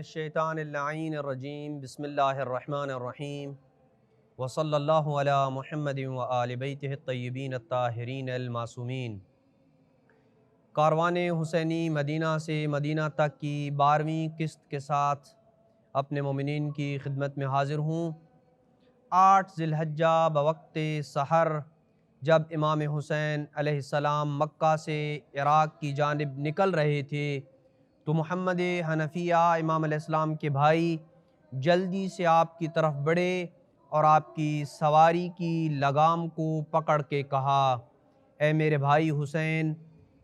الشیطان اللعین الرجیم بسم اللہ الرحمن الرحیم وصلی اللہ علی محمد وآل بیتہ الطیبین الطاہرین المعصومین۔ کاروان حسینی مدینہ سے مدینہ تک کی 12ویں قسط کے ساتھ اپنے مومنین کی خدمت میں حاضر ہوں۔ 8 ذی الحجہ بوقت سحر جب امام حسین علیہ السلام مکہ سے عراق کی جانب نکل رہے تھے تو محمد حنفیہ امام علیہ السلام کے بھائی جلدی سے آپ کی طرف بڑھے اور آپ کی سواری کی لگام کو پکڑ کے کہا، اے میرے بھائی حسین،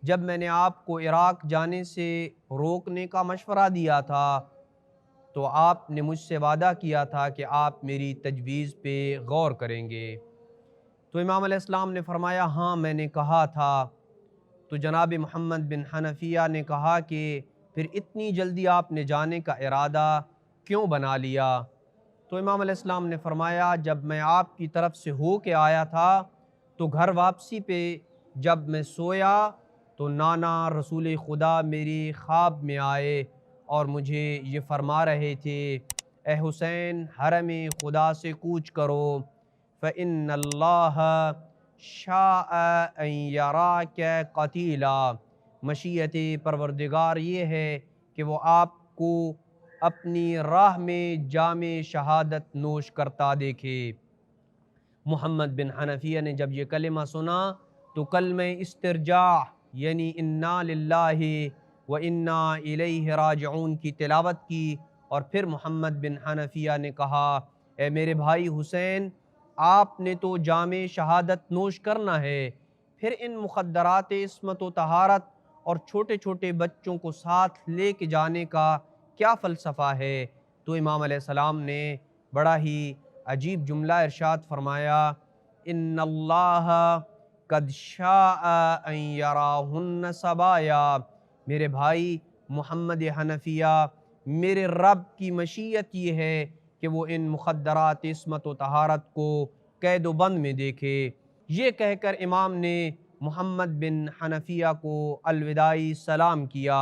جب میں نے آپ کو عراق جانے سے روکنے کا مشورہ دیا تھا تو آپ نے مجھ سے وعدہ کیا تھا کہ آپ میری تجویز پہ غور کریں گے۔ تو امام علیہ السلام نے فرمایا، ہاں میں نے کہا تھا۔ تو جناب محمد بن حنفیہ نے کہا کہ پھر اتنی جلدی آپ نے جانے کا ارادہ کیوں بنا لیا؟ تو امام علیہ السلام نے فرمایا، جب میں آپ کی طرف سے ہو کے آیا تھا تو گھر واپسی پہ جب میں سویا تو نانا رسول خدا میری خواب میں آئے اور مجھے یہ فرما رہے تھے، اے حسین، حرم خدا سے کوچ کرو، فَإِنَّ اللَّهَ شَاءَ أَن يَرَاكَ قَتِيلًا۔ مشیت پروردگار یہ ہے کہ وہ آپ کو اپنی راہ میں جام شہادت نوش کرتا دیکھے۔ محمد بن حنفیہ نے جب یہ کلمہ سنا تو کلمہ استرجاع یعنی انا للہ و انا الیہ راجعون کی تلاوت کی، اور پھر محمد بن حنفیہ نے کہا، اے میرے بھائی حسین، آپ نے تو جام شہادت نوش کرنا ہے، پھر ان مخدرات عصمت و طہارت اور چھوٹے چھوٹے بچوں کو ساتھ لے کے جانے کا کیا فلسفہ ہے؟ تو امام علیہ السلام نے بڑا ہی عجیب جملہ ارشاد فرمایا، ان اللہ قد شاء ان یراہن سبایا۔ میرے بھائی محمد حنفیہ، میرے رب کی مشیت یہ ہے کہ وہ ان مخدرات عصمت و طہارت کو قید و بند میں دیکھے۔ یہ کہہ کر امام نے محمد بن حنفیہ کو الوداعی سلام کیا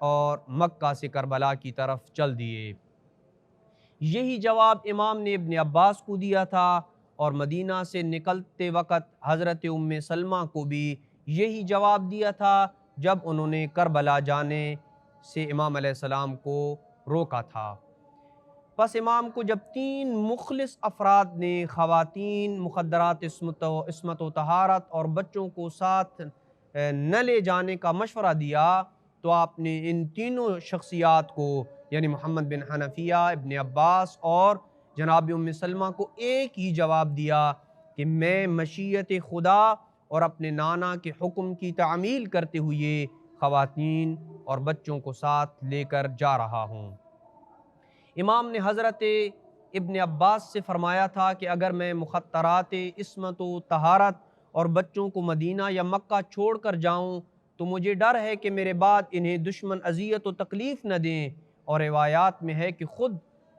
اور مکہ سے کربلا کی طرف چل دیے۔ یہی جواب امام نے ابن عباس کو دیا تھا، اور مدینہ سے نکلتے وقت حضرت ام سلمہ کو بھی یہی جواب دیا تھا جب انہوں نے کربلا جانے سے امام علیہ السلام کو روکا تھا۔ پس امام کو جب 3 مخلص افراد نے خواتین، مخدرات عصمت و طہارت اور بچوں کو ساتھ نہ لے جانے کا مشورہ دیا تو آپ نے ان تینوں شخصیات کو یعنی محمد بن حنفیہ، ابن عباس اور جناب ام سلمہ کو ایک ہی جواب دیا کہ میں مشیت خدا اور اپنے نانا کے حکم کی تعمیل کرتے ہوئے خواتین اور بچوں کو ساتھ لے کر جا رہا ہوں۔ امام نے حضرت ابن عباس سے فرمایا تھا کہ اگر میں مخدرات عصمت و طہارت اور بچوں کو مدینہ یا مکہ چھوڑ کر جاؤں تو مجھے ڈر ہے کہ میرے بعد انہیں دشمن اذیت و تکلیف نہ دیں، اور روایات میں ہے کہ خود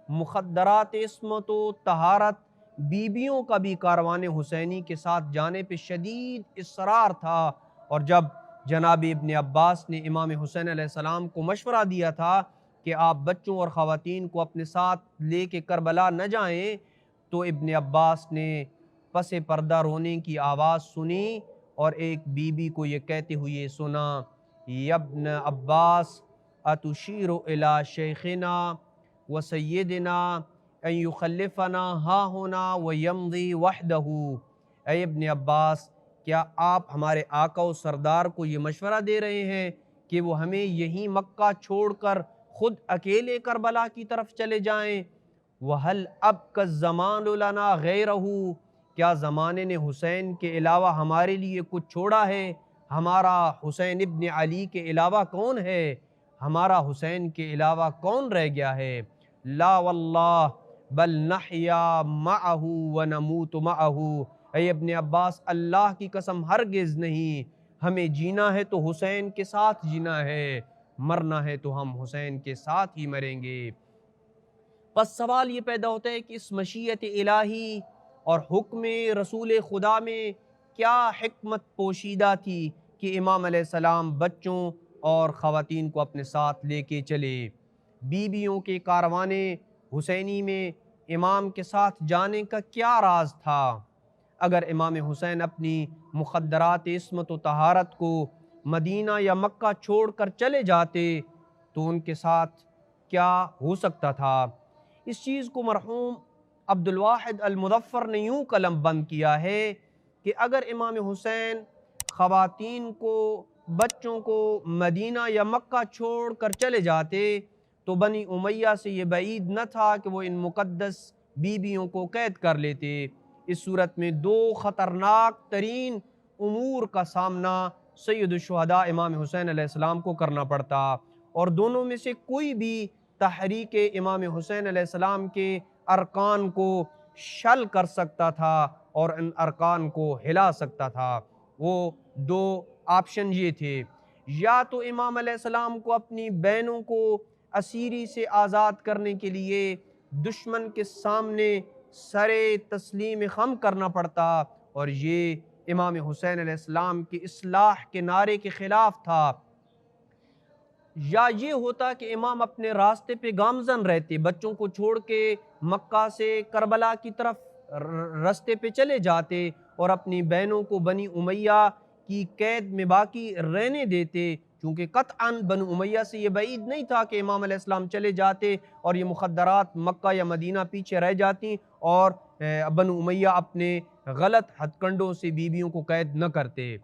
مخدرات عصمت و طہارت بیویوں کا بھی کاروان حسینی کے ساتھ جانے پہ شدید اصرار تھا، اور جب جناب ابن عباس نے امام حسین علیہ السلام کو مشورہ دیا تھا کہ آپ بچوں اور خواتین کو اپنے ساتھ لے کے کربلا نہ جائیں تو ابن عباس نے پس پردہ رونے کی آواز سنی اور ایک بی بی کو یہ کہتے ہوئے سنا، یا ابن عباس اتشیر الی شیخنا و سیدنا ان یخلفنا ہا ہونا و یمضی وحدہ۔ اے ابن عباس، کیا آپ ہمارے آقا و سردار کو یہ مشورہ دے رہے ہیں کہ وہ ہمیں یہیں مکہ چھوڑ کر خود اکیلے کربلا کی طرف چلے جائیں؟ وَهَلْ أَبْقَى الزَّمَانُ لَنَا غَيْرَهُ۔ کیا زمانے نے حسین کے علاوہ ہمارے لیے کچھ چھوڑا ہے؟ ہمارا حسین ابن علی کے علاوہ کون ہے؟ ہمارا حسین کے علاوہ کون رہ گیا ہے؟ لا واللہ بل نحیا معہ ونموت معہ۔ اے ابن عباس، اللہ کی قسم ہرگز نہیں، ہمیں جینا ہے تو حسین کے ساتھ جینا ہے، مرنا ہے تو ہم حسین کے ساتھ ہی مریں گے۔ پس سوال یہ پیدا ہوتا ہے کہ اس مشیت الہی اور حکم رسول خدا میں کیا حکمت پوشیدہ تھی کہ امام علیہ السلام بچوں اور خواتین کو اپنے ساتھ لے کے چلے؟ بیویوں کے کاروان حسینی میں امام کے ساتھ جانے کا کیا راز تھا؟ اگر امام حسین اپنی مخدرات عصمت و طہارت کو مدینہ یا مکہ چھوڑ کر چلے جاتے تو ان کے ساتھ کیا ہو سکتا تھا؟ اس چیز کو مرحوم عبد الواحد المظفر نے یوں قلم بند کیا ہے کہ اگر امام حسین خواتین کو، بچوں کو مدینہ یا مکہ چھوڑ کر چلے جاتے تو بنی امیہ سے یہ بعید نہ تھا کہ وہ ان مقدس بیویوں کو قید کر لیتے۔ اس صورت میں دو خطرناک ترین امور کا سامنا سید الشہداء امام حسین علیہ السلام کو کرنا پڑتا، اور دونوں میں سے کوئی بھی تحریک امام حسین علیہ السلام کے ارکان کو شل کر سکتا تھا اور ان ارکان کو ہلا سکتا تھا۔ وہ دو آپشن یہ تھے، یا تو امام علیہ السلام کو اپنی بہنوں کو اسیری سے آزاد کرنے کے لیے دشمن کے سامنے سر تسلیم خم کرنا پڑتا، اور یہ امام حسین علیہ السلام کی اصلاح کے نعرے کے خلاف تھا، یا یہ ہوتا کہ امام اپنے راستے پہ گامزن رہتے، بچوں کو چھوڑ کے مکہ سے کربلا کی طرف راستے پہ چلے جاتے اور اپنی بہنوں کو بنی امیہ کی قید میں باقی رہنے دیتے، چونکہ قطعاً بنو امیہ سے یہ بعید نہیں تھا کہ امام علیہ السلام چلے جاتے اور یہ مخدرات مکہ یا مدینہ پیچھے رہ جاتی اور بنو امیہ اپنے غلط ہتھ کنڈوں سے بیویوں کو قید نہ کرتے۔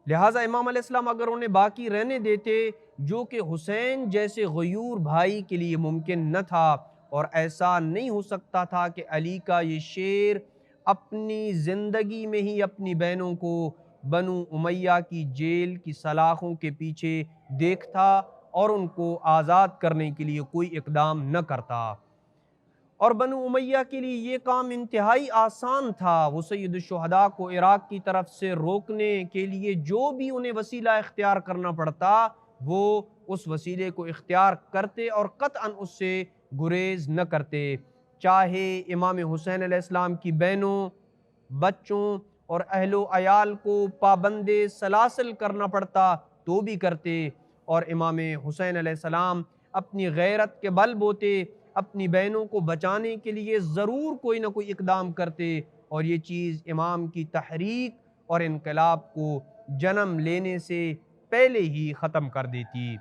لہٰذا امام علیہ السلام اگر انہیں باقی رہنے دیتے، جو کہ حسین جیسے غیور بھائی کے لیے ممکن نہ تھا، اور ایسا نہیں ہو سکتا تھا کہ علی کا یہ شیر اپنی زندگی میں ہی اپنی بہنوں کو بنو امیہ کی جیل کی سلاخوں کے پیچھے دیکھتا اور ان کو آزاد کرنے کے لیے کوئی اقدام نہ کرتا، اور بنو امیہ کے لیے یہ کام انتہائی آسان تھا۔ وہ سید الشہداء کو عراق کی طرف سے روکنے کے لیے جو بھی انہیں وسیلہ اختیار کرنا پڑتا وہ اس وسیلے کو اختیار کرتے اور قطعاً اس سے گریز نہ کرتے، چاہے امام حسین علیہ السلام کی بہنوں، بچوں اور اہل و عیال کو پابند سلاسل کرنا پڑتا تو بھی کرتے، اور امام حسین علیہ السلام اپنی غیرت کے بل بوتے اپنی بہنوں کو بچانے کے لیے ضرور کوئی نہ کوئی اقدام کرتے، اور یہ چیز امام کی تحریک اور انقلاب کو جنم لینے سے پہلے ہی ختم کر دیتی۔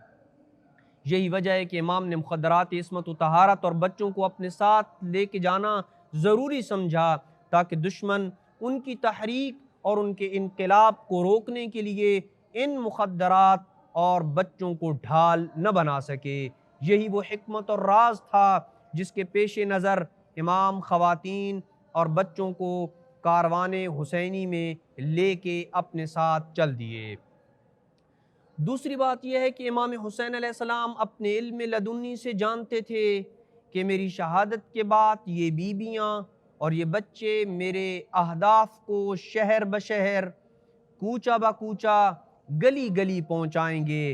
یہی وجہ ہے کہ امام نے مخدرات عصمت و طہارت اور بچوں کو اپنے ساتھ لے کے جانا ضروری سمجھا تاکہ دشمن ان کی تحریک اور ان کے انقلاب کو روکنے کے لیے ان مخدرات اور بچوں کو ڈھال نہ بنا سکے۔ یہی وہ حکمت اور راز تھا جس کے پیش نظر امام خواتین اور بچوں کو کاروان حسینی میں لے کے اپنے ساتھ چل دیے۔ دوسری بات یہ ہے کہ امام حسین علیہ السلام اپنے علم لدنی سے جانتے تھے کہ میری شہادت کے بعد یہ بیویاں اور یہ بچے میرے اہداف کو شہر بشہر، کوچہ با کوچہ، گلی گلی پہنچائیں گے،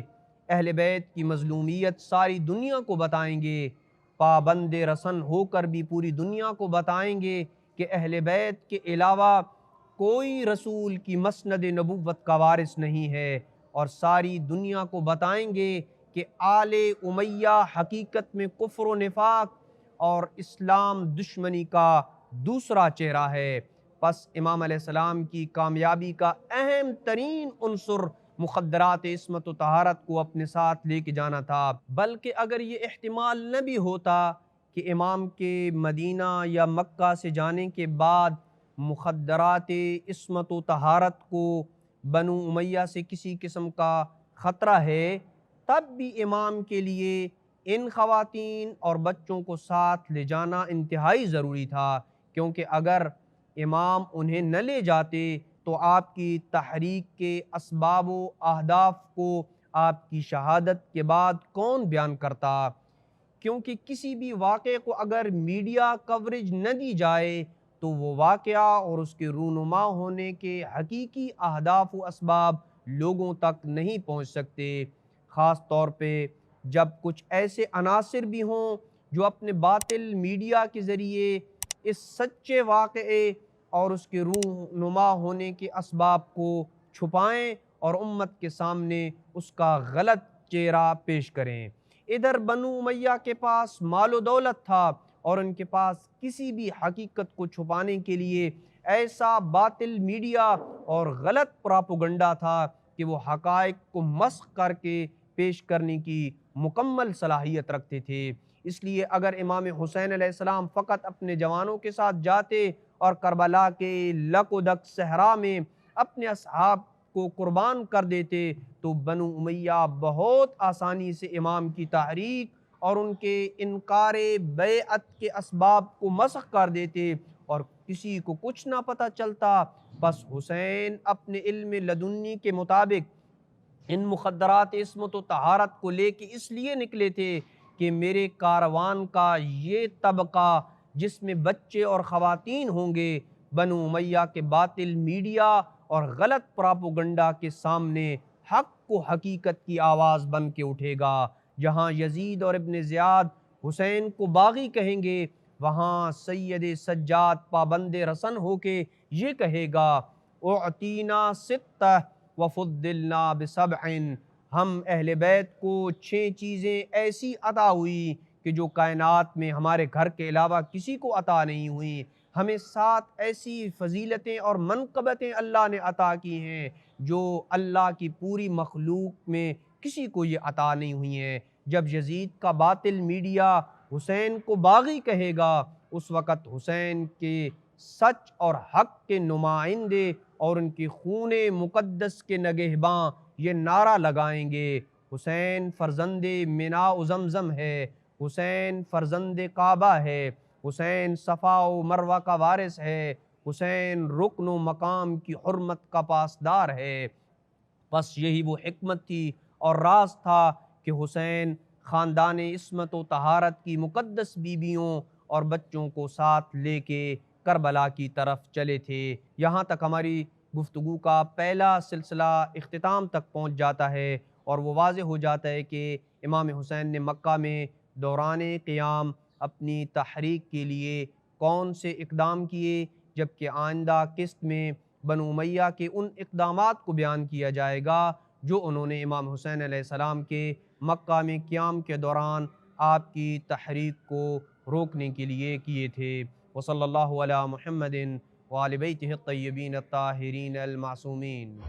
اہل بیت کی مظلومیت ساری دنیا کو بتائیں گے، پابند رسن ہو کر بھی پوری دنیا کو بتائیں گے کہ اہل بیت کے علاوہ کوئی رسول کی مسند نبوت کا وارث نہیں ہے، اور ساری دنیا کو بتائیں گے کہ آل امیہ حقیقت میں کفر و نفاق اور اسلام دشمنی کا دوسرا چہرہ ہے۔ پس امام علیہ السلام کی کامیابی کا اہم ترین عنصر مخدرات عصمت و طہارت کو اپنے ساتھ لے کے جانا تھا، بلکہ اگر یہ احتمال نہ بھی ہوتا کہ امام کے مدینہ یا مکہ سے جانے کے بعد مخدرات عصمت و طہارت کو بنو امیہ سے کسی قسم کا خطرہ ہے، تب بھی امام کے لیے ان خواتین اور بچوں کو ساتھ لے جانا انتہائی ضروری تھا، کیونکہ اگر امام انہیں نہ لے جاتے تو آپ کی تحریک کے اسباب و اہداف کو آپ کی شہادت کے بعد کون بیان کرتا؟ کیونکہ کسی بھی واقعے کو اگر میڈیا کوریج نہ دی جائے تو وہ واقعہ اور اس کے رونما ہونے کے حقیقی اہداف و اسباب لوگوں تک نہیں پہنچ سکتے، خاص طور پہ جب کچھ ایسے عناصر بھی ہوں جو اپنے باطل میڈیا کے ذریعے اس سچے واقعے اور اس کے رونما ہونے کے اسباب کو چھپائیں اور امت کے سامنے اس کا غلط چہرہ پیش کریں۔ ادھر بنو امیہ کے پاس مال و دولت تھا اور ان کے پاس کسی بھی حقیقت کو چھپانے کے لیے ایسا باطل میڈیا اور غلط پراپوگنڈا تھا کہ وہ حقائق کو مسخ کر کے پیش کرنے کی مکمل صلاحیت رکھتے تھے۔ اس لیے اگر امام حسین علیہ السلام فقط اپنے جوانوں کے ساتھ جاتے اور کربلا کے لک و دک صحرا میں اپنے اصحاب کو قربان کر دیتے تو بنو امیہ بہت آسانی سے امام کی تحریک اور ان کے انکار بیعت کے اسباب کو مسخ کر دیتے اور کسی کو کچھ نہ پتہ چلتا۔ بس حسین اپنے علم لدنی کے مطابق ان مخدرات عصمت و طہارت کو لے کے اس لیے نکلے تھے کہ میرے کاروان کا یہ طبقہ جس میں بچے اور خواتین ہوں گے بنو امیہ کے باطل میڈیا اور غلط پراپوگنڈا کے سامنے حق کو حقیقت کی آواز بن کے اٹھے گا۔ جہاں یزید اور ابن زیاد حسین کو باغی کہیں گے وہاں سید سجاد پابند رسن ہو کے یہ کہے گا اعطینا ستہ وفضلنا بسبع، ہم اہل بیت کو 6 چیزیں ایسی عطا ہوئی کہ جو کائنات میں ہمارے گھر کے علاوہ کسی کو عطا نہیں ہوئی، ہمیں 7 ایسی فضیلتیں اور منقبتیں اللہ نے عطا کی ہیں جو اللہ کی پوری مخلوق میں کسی کو یہ عطا نہیں ہوئی ہیں۔ جب یزید کا باطل میڈیا حسین کو باغی کہے گا اس وقت حسین کے سچ اور حق کے نمائندے اور ان کی خون مقدس کے نگہباں یہ نعرہ لگائیں گے حسین فرزند منا و زمزم ہے، حسین فرزند کعبہ ہے، حسین صفا و مروہ کا وارث ہے، حسین رکن و مقام کی حرمت کا پاسدار ہے۔ بس یہی وہ حکمت تھی اور راز تھا کہ حسین خاندان عصمت و طہارت کی مقدس بیویوں اور بچوں کو ساتھ لے کے کربلا کی طرف چلے تھے۔ یہاں تک ہماری گفتگو کا پہلا سلسلہ اختتام تک پہنچ جاتا ہے اور وہ واضح ہو جاتا ہے کہ امام حسین نے مکہ میں دوران قیام اپنی تحریک کے لیے کون سے اقدام کیے، جبکہ آئندہ قسط میں بنو امیہ کے ان اقدامات کو بیان کیا جائے گا جو انہوں نے امام حسین علیہ السلام کے مکہ میں قیام کے دوران آپ کی تحریک کو روکنے کے لیے کیے تھے۔ وصلی اللہ علی محمد وآل بیتہ الطیبین الطاہرین المعصومین۔